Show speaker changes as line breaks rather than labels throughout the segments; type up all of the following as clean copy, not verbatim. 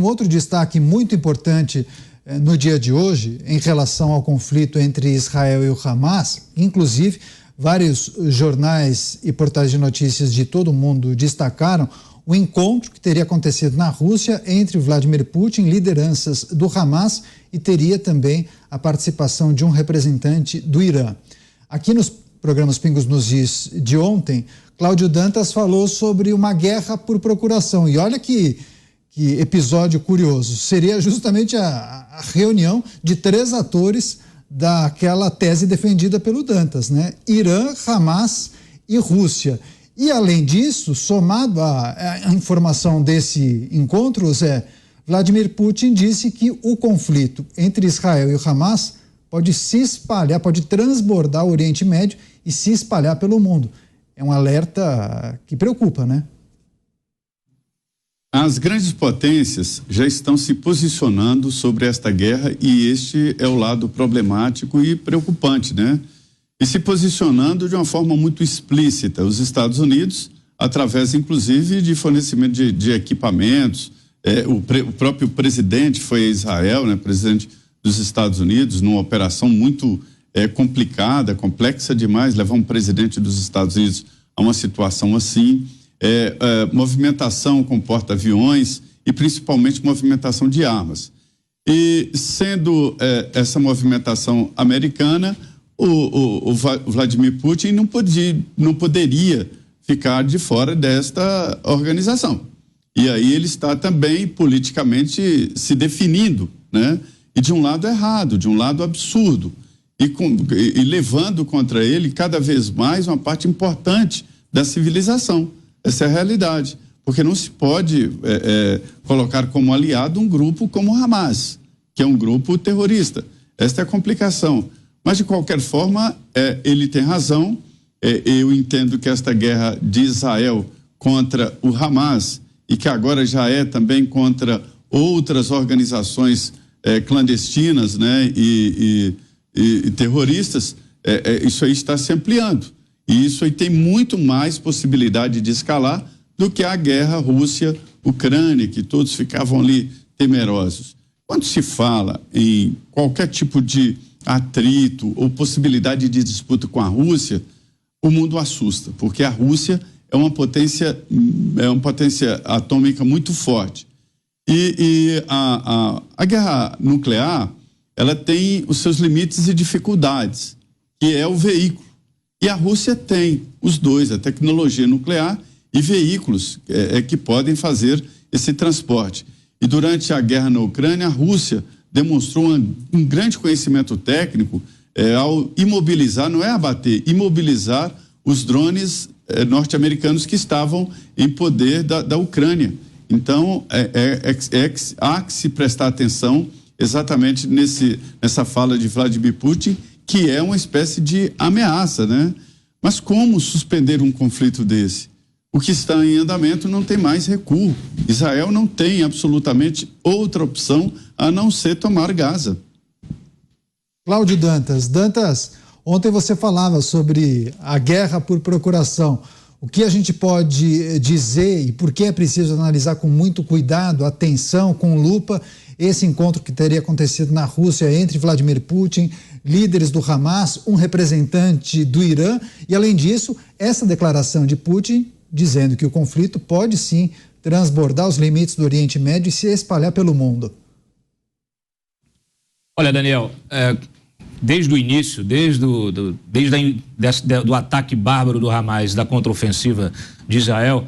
Um outro destaque muito importante no dia de hoje, em relação ao conflito entre Israel e o Hamas, inclusive vários jornais e portais de notícias de todo o mundo destacaram o encontro que teria acontecido na Rússia entre Vladimir Putin, lideranças do Hamas, e teria também a participação de um representante do Irã. Aqui nos programas Pingos nos Is de ontem, Cláudio Dantas falou sobre uma guerra por procuração. E olha que episódio curioso. Seria justamente a reunião de 3 atores daquela tese defendida pelo Dantas, né? Irã, Hamas e Rússia. E, além disso, somado à informação desse encontro, Zé, Vladimir Putin disse que o conflito entre Israel e o Hamas pode se espalhar, pode transbordar o Oriente Médio e se espalhar pelo mundo. É um alerta que preocupa, né?
As grandes potências já estão se posicionando sobre esta guerra e este é o lado problemático e preocupante, né? E se posicionando de uma forma muito explícita. Os Estados Unidos, através inclusive de fornecimento de equipamentos, o próprio presidente foi a Israel, né? Presidente dos Estados Unidos, numa operação muito complicada, complexa demais, levar um presidente dos Estados Unidos a uma situação assim. Movimentação com porta-aviões e principalmente movimentação de armas. E sendo essa movimentação americana, o Vladimir Putin não poderia ficar de fora desta organização. E aí ele está também politicamente se definindo, né? E de um lado errado, de um lado absurdo, e levando contra ele cada vez mais uma parte importante da civilização. Essa é a realidade, porque não se pode colocar como aliado um grupo como o Hamas, que é um grupo terrorista. Esta é a complicação. Mas, de qualquer forma, ele tem razão. Eu entendo que esta guerra de Israel contra o Hamas, e que agora já é também contra outras organizações clandestinas, né, e terroristas, isso aí está se ampliando. E isso aí tem muito mais possibilidade de escalar do que a guerra Rússia-Ucrânia, que todos ficavam ali temerosos. Quando se fala em qualquer tipo de atrito ou possibilidade de disputa com a Rússia, o mundo assusta, porque a Rússia é uma potência atômica muito forte. E a guerra nuclear, ela tem os seus limites e dificuldades, que é o veículo. E a Rússia tem os dois, a tecnologia nuclear e veículos que podem fazer esse transporte. E durante a guerra na Ucrânia, a Rússia demonstrou um grande conhecimento técnico ao imobilizar, não é abater, imobilizar os drones norte-americanos que estavam em poder da Ucrânia. Então, há que se prestar atenção exatamente nessa fala de Vladimir Putin, que é uma espécie de ameaça, né? Mas como suspender um conflito desse? O que está em andamento não tem mais recuo. Israel não tem absolutamente outra opção a não ser tomar Gaza.
Cláudio Dantas. Dantas, ontem você falava sobre a guerra por procuração. O que a gente pode dizer e por que é preciso analisar com muito cuidado, atenção, com lupa, esse encontro que teria acontecido na Rússia entre Vladimir Putin, líderes do Hamas, um representante do Irã e, além disso, essa declaração de Putin dizendo que o conflito pode sim transbordar os limites do Oriente Médio e se espalhar pelo mundo?
Olha, Daniel, desde o início, desde o ataque bárbaro do Hamas, da contraofensiva de Israel,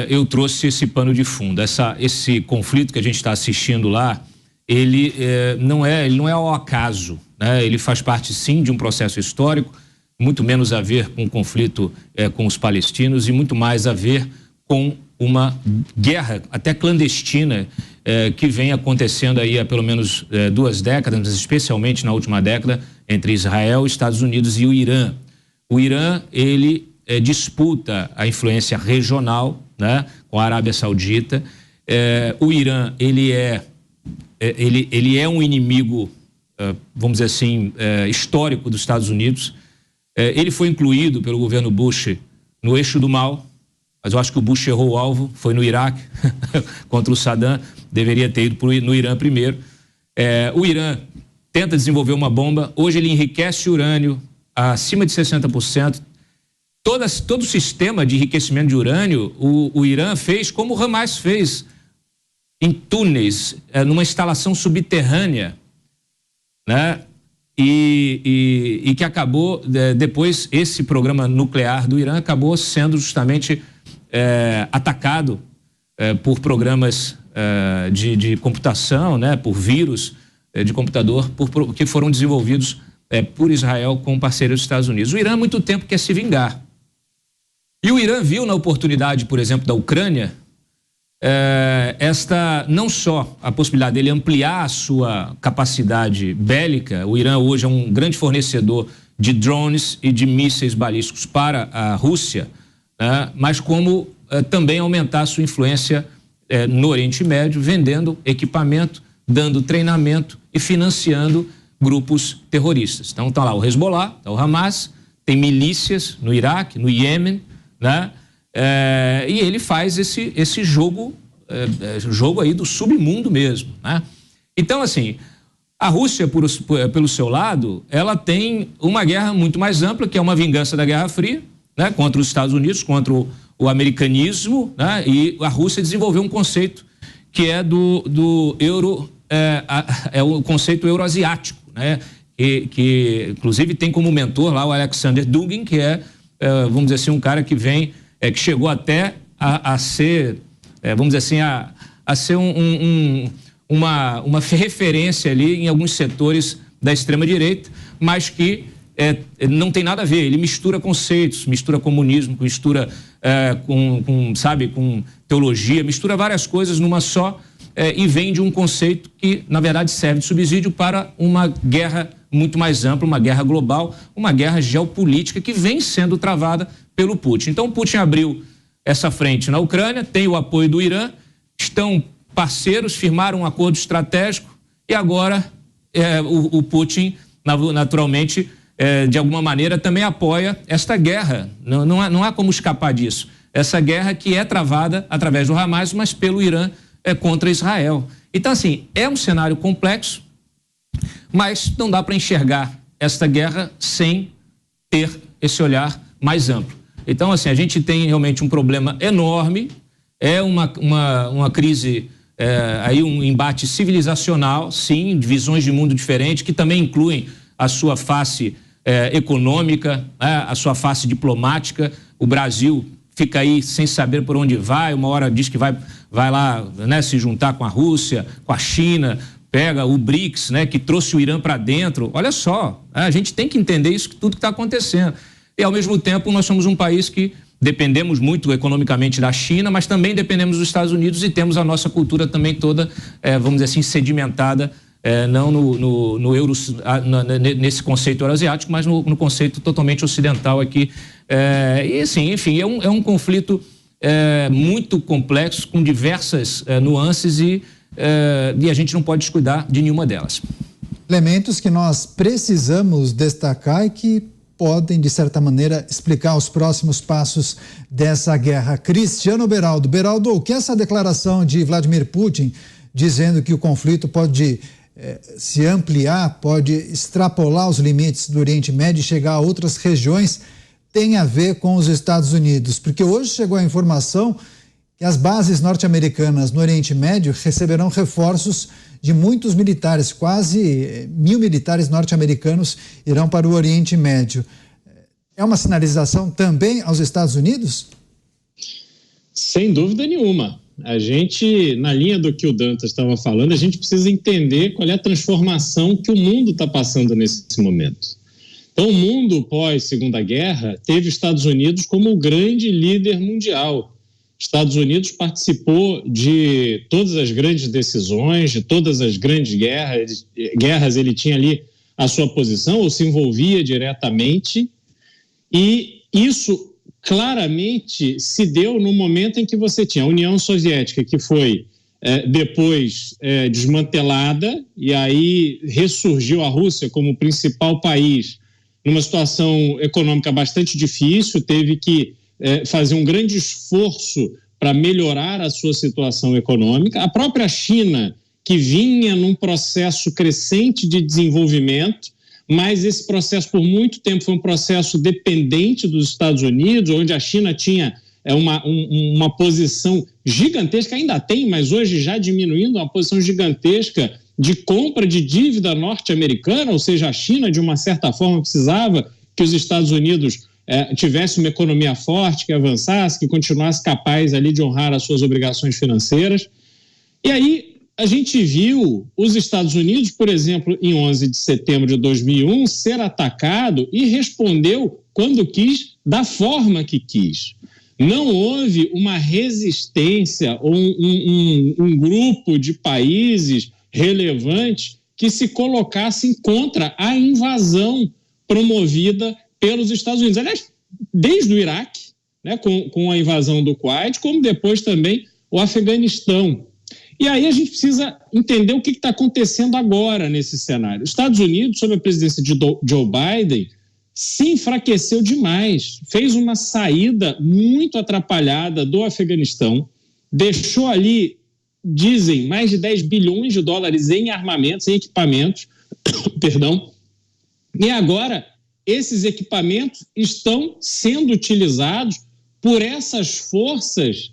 eu trouxe esse pano de fundo. Esse conflito que a gente está assistindo lá, ele não é ao acaso, né? Ele faz parte, sim, de um processo histórico, muito menos a ver com o conflito com os palestinos e muito mais a ver com uma guerra até clandestina que vem acontecendo aí há pelo menos 2 décadas, mas especialmente na última década, entre Israel, Estados Unidos e o Irã. O Irã, ele disputa a influência regional, né, com a Arábia Saudita. O Irã, ele é um inimigo, vamos dizer assim, histórico dos Estados Unidos. Ele foi incluído pelo governo Bush no eixo do mal, mas eu acho que o Bush errou o alvo, foi no Iraque contra o Saddam. deveria ter ido no Irã primeiro. O Irã tenta desenvolver uma bomba, hoje ele enriquece o urânio acima de 60%. Todo o sistema de enriquecimento de urânio, o Irã fez como o Hamas fez em túneis, numa instalação subterrânea, né? E que acabou, depois, esse programa nuclear do Irã acabou sendo justamente atacado por programas de computação, né? Por vírus de computador, que foram desenvolvidos por Israel com parceiros dos Estados Unidos. O Irã há muito tempo quer se vingar. E o Irã viu na oportunidade, por exemplo, da Ucrânia, não só a possibilidade dele ampliar a sua capacidade bélica. O Irã hoje é um grande fornecedor de drones e de mísseis balísticos para a Rússia, né? Mas como também aumentar a sua influência no Oriente Médio, vendendo equipamento, dando treinamento e financiando grupos terroristas. Então está lá o Hezbollah, está o Hamas, tem milícias no Iraque, no Iêmen, né? E ele faz esse jogo aí do submundo mesmo, né? Então, assim, a Rússia, pelo seu lado, ela tem uma guerra muito mais ampla, que é uma vingança da Guerra Fria, né? Contra os Estados Unidos, contra o americanismo, né? E a Rússia desenvolveu um conceito que é do euro, o conceito euroasiático, né? Que inclusive tem como mentor lá o Alexander Dugin, que vamos dizer assim, um cara que vem, que chegou até a ser, vamos dizer assim, a ser uma referência ali em alguns setores da extrema-direita, mas que não tem nada a ver. Ele mistura conceitos, mistura comunismo, mistura com teologia, mistura várias coisas numa só, e vende um conceito que, na verdade, serve de subsídio para uma guerra muito mais ampla, uma guerra global, uma guerra geopolítica que vem sendo travada pelo Putin. Então, o Putin abriu essa frente na Ucrânia, tem o apoio do Irã, estão parceiros, firmaram um acordo estratégico e agora o Putin, naturalmente, de alguma maneira, também apoia esta guerra. Não há como escapar disso. Essa guerra que é travada através do Hamas, mas pelo Irã contra Israel. Então, assim, é um cenário complexo, mas não dá para enxergar esta guerra sem ter esse olhar mais amplo. Então, assim, a gente tem realmente um problema enorme, uma crise, aí um embate civilizacional, sim, de visões de mundo diferentes, que também incluem a sua face econômica, a sua face diplomática. O Brasil fica aí sem saber por onde vai, uma hora diz que vai lá, né, se juntar com a Rússia, com a China, pega o BRICS, né, que trouxe o Irã para dentro. Olha só, a gente tem que entender isso, tudo que está acontecendo. E, ao mesmo tempo, nós somos um país que dependemos muito economicamente da China, mas também dependemos dos Estados Unidos e temos a nossa cultura também toda, vamos dizer assim, sedimentada, não nesse conceito euroasiático, mas no conceito totalmente ocidental aqui. E, assim, enfim, é um conflito muito complexo, com diversas nuances e a gente não pode descuidar de nenhuma delas.
Elementos que nós precisamos destacar e que podem, de certa maneira, explicar os próximos passos dessa guerra. Cristiano Beraldo. Beraldo, o que é essa declaração de Vladimir Putin dizendo que o conflito pode se ampliar, pode extrapolar os limites do Oriente Médio e chegar a outras regiões, tem a ver com os Estados Unidos? Porque hoje chegou a informação que as bases norte-americanas no Oriente Médio receberão reforços de muitos militares, quase 1.000 militares norte-americanos irão para o Oriente Médio. É uma sinalização também aos Estados Unidos?
Sem dúvida nenhuma. A gente, na linha do que o Dantas estava falando, a gente precisa entender qual é a transformação que o mundo está passando nesse momento. Então, o mundo pós-Segunda Guerra teve Estados Unidos como o grande líder mundial. Estados Unidos participou de todas as grandes decisões, de todas as grandes guerras, ele tinha ali a sua posição ou se envolvia diretamente, e isso claramente se deu no momento em que você tinha a União Soviética, que foi depois desmantelada, e aí ressurgiu a Rússia como o principal país numa situação econômica bastante difícil, teve que fazer um grande esforço para melhorar a sua situação econômica. A própria China, que vinha num processo crescente de desenvolvimento, mas esse processo por muito tempo foi um processo dependente dos Estados Unidos, onde a China tinha uma posição gigantesca, ainda tem, mas hoje já diminuindo, uma posição gigantesca de compra de dívida norte-americana, ou seja, a China, de uma certa forma, precisava que os Estados Unidos tivesse uma economia forte, que avançasse, que continuasse capaz ali de honrar as suas obrigações financeiras. E aí a gente viu os Estados Unidos, por exemplo, em 11 de setembro de 2001, ser atacado e respondeu quando quis, da forma que quis. Não houve uma resistência ou um grupo de países relevantes que se colocassem contra a invasão promovida pelos Estados Unidos. Aliás, desde o Iraque, né, com a invasão do Kuwait, como depois também o Afeganistão. E aí a gente precisa entender o que está acontecendo agora nesse cenário. Os Estados Unidos, sob a presidência de Joe Biden, se enfraqueceu demais, fez uma saída muito atrapalhada do Afeganistão, deixou ali, dizem, mais de 10 bilhões de dólares em armamentos, em equipamentos, perdão, e agora esses equipamentos estão sendo utilizados por essas forças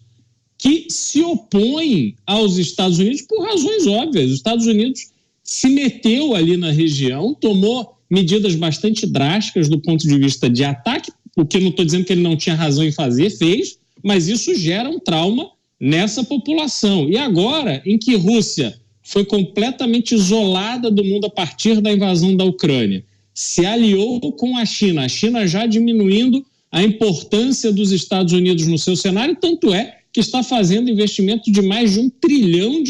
que se opõem aos Estados Unidos por razões óbvias. Os Estados Unidos se meteu ali na região, tomou medidas bastante drásticas do ponto de vista de ataque, o que eu não estou dizendo que ele não tinha razão em fazer, fez, mas isso gera um trauma nessa população. E agora, em que Rússia foi completamente isolada do mundo a partir da invasão da Ucrânia, se aliou com a China já diminuindo a importância dos Estados Unidos no seu cenário, tanto é que está fazendo investimento de mais de $1 trilhão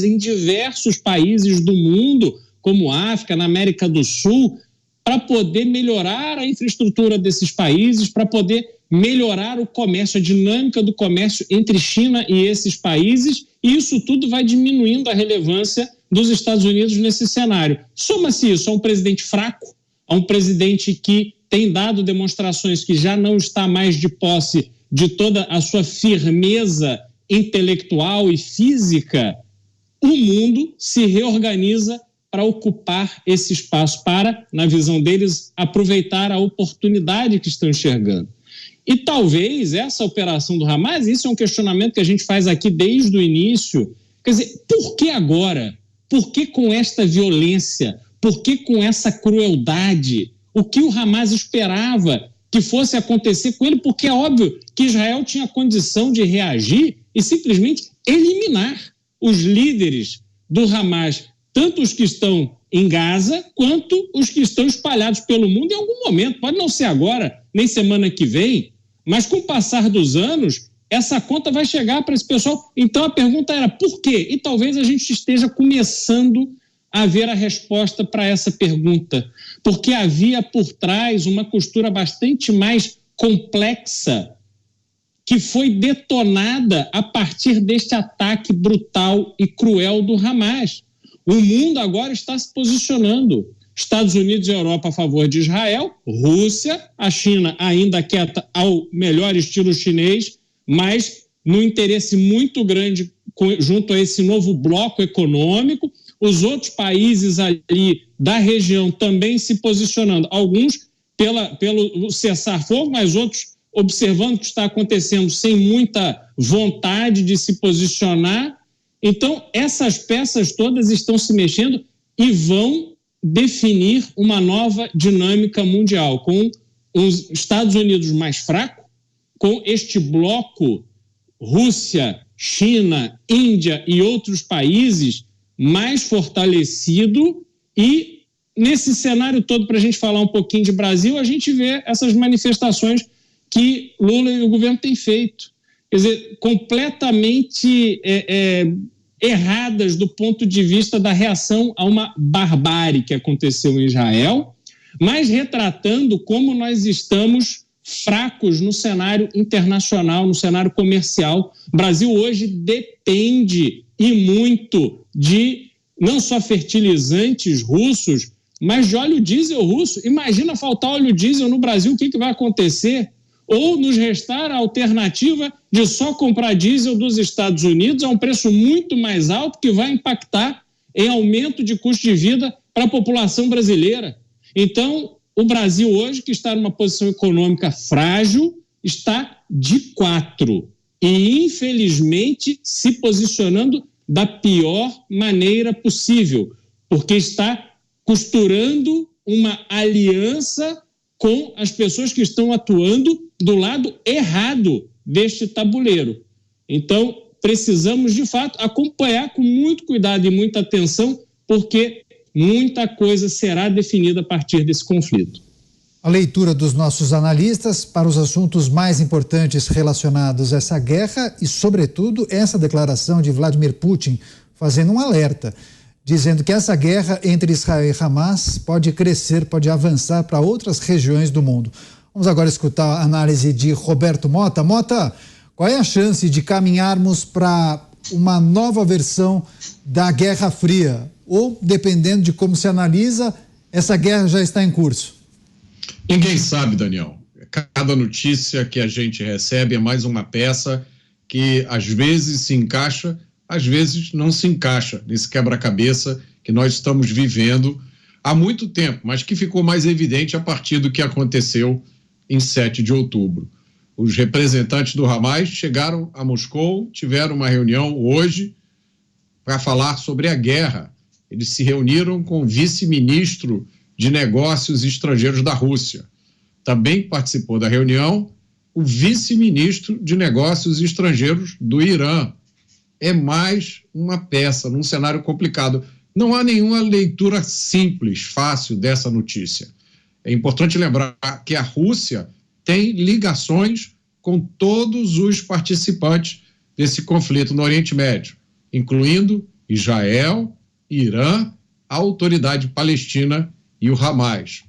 em diversos países do mundo, como África, na América do Sul, para poder melhorar a infraestrutura desses países, para poder melhorar o comércio, a dinâmica do comércio entre China e esses países, e isso tudo vai diminuindo a relevância dos Estados Unidos nesse cenário. Soma-se isso a um presidente fraco, a um presidente que tem dado demonstrações que já não está mais de posse de toda a sua firmeza intelectual e física. O mundo se reorganiza para ocupar esse espaço, para, na visão deles, aproveitar a oportunidade que estão enxergando. E talvez essa operação do Hamas, isso é um questionamento que a gente faz aqui desde o início, quer dizer, por que agora? Por que com esta violência? Por que com essa crueldade? O que o Hamas esperava que fosse acontecer com ele? Porque é óbvio que Israel tinha condição de reagir e simplesmente eliminar os líderes do Hamas, tanto os que estão em Gaza, quanto os que estão espalhados pelo mundo em algum momento. Pode não ser agora, nem semana que vem, mas com o passar dos anos, essa conta vai chegar para esse pessoal. Então a pergunta era por quê? E talvez a gente esteja começando a ver a resposta para essa pergunta, porque havia por trás uma costura bastante mais complexa que foi detonada a partir deste ataque brutal e cruel do Hamas. O mundo agora está se posicionando. Estados Unidos e Europa a favor de Israel, Rússia, a China ainda quieta ao melhor estilo chinês, mas no interesse muito grande junto a esse novo bloco econômico. Os outros países ali da região também se posicionando, alguns pelo cessar-fogo, mas outros observando o que está acontecendo sem muita vontade de se posicionar. Então, essas peças todas estão se mexendo e vão definir uma nova dinâmica mundial, com os Estados Unidos mais fraco, com este bloco Rússia, China, Índia e outros países mais fortalecido. E nesse cenário todo, para a gente falar um pouquinho de Brasil, a gente vê essas manifestações que Lula e o governo têm feito. Quer dizer, completamente erradas do ponto de vista da reação a uma barbárie que aconteceu em Israel, mas retratando como nós estamos fracos no cenário internacional, no cenário comercial. O Brasil hoje depende e muito de não só fertilizantes russos, mas de óleo diesel russo. Imagina faltar óleo diesel no Brasil, o que vai acontecer? ou nos restar a alternativa de só comprar diesel dos Estados Unidos a um preço muito mais alto, que vai impactar em aumento de custo de vida para a população brasileira. Então, o Brasil hoje, que está numa posição econômica frágil, está de 4 e, infelizmente, se posicionando da pior maneira possível, porque está costurando uma aliança com as pessoas que estão atuando do lado errado deste tabuleiro. Então, precisamos, de fato, acompanhar com muito cuidado e muita atenção, porque muita coisa será definida a partir desse conflito.
A leitura dos nossos analistas para os assuntos mais importantes relacionados a essa guerra e, sobretudo, essa declaração de Vladimir Putin fazendo um alerta, dizendo que essa guerra entre Israel e Hamas pode crescer, pode avançar para outras regiões do mundo. Vamos agora escutar a análise de Roberto Mota. Mota, qual é a chance de caminharmos para uma nova versão da Guerra Fria? Ou, dependendo de como se analisa, essa guerra já está em curso?
Ninguém sabe, Daniel. Cada notícia que a gente recebe é mais uma peça que às vezes se encaixa, às vezes não se encaixa nesse quebra-cabeça que nós estamos vivendo há muito tempo, mas que ficou mais evidente a partir do que aconteceu em 7 de outubro. Os representantes do Hamas chegaram a Moscou, tiveram uma reunião hoje para falar sobre a guerra. Eles se reuniram com o vice-ministro de Negócios Estrangeiros da Rússia. Também participou da reunião o vice-ministro de Negócios Estrangeiros do Irã. É mais uma peça num cenário complicado. Não há nenhuma leitura simples, fácil dessa notícia. É importante lembrar que a Rússia tem ligações com todos os participantes desse conflito no Oriente Médio, incluindo Israel, Irã, a Autoridade Palestina e o Hamas.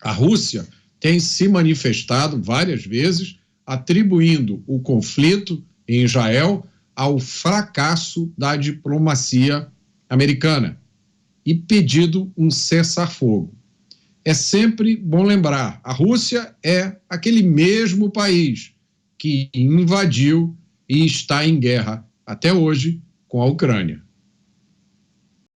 A Rússia tem se manifestado várias vezes, atribuindo o conflito em Israel ao fracasso da diplomacia americana e pedido um cessar-fogo. É sempre bom lembrar, a Rússia é aquele mesmo país que invadiu e está em guerra até hoje com a Ucrânia.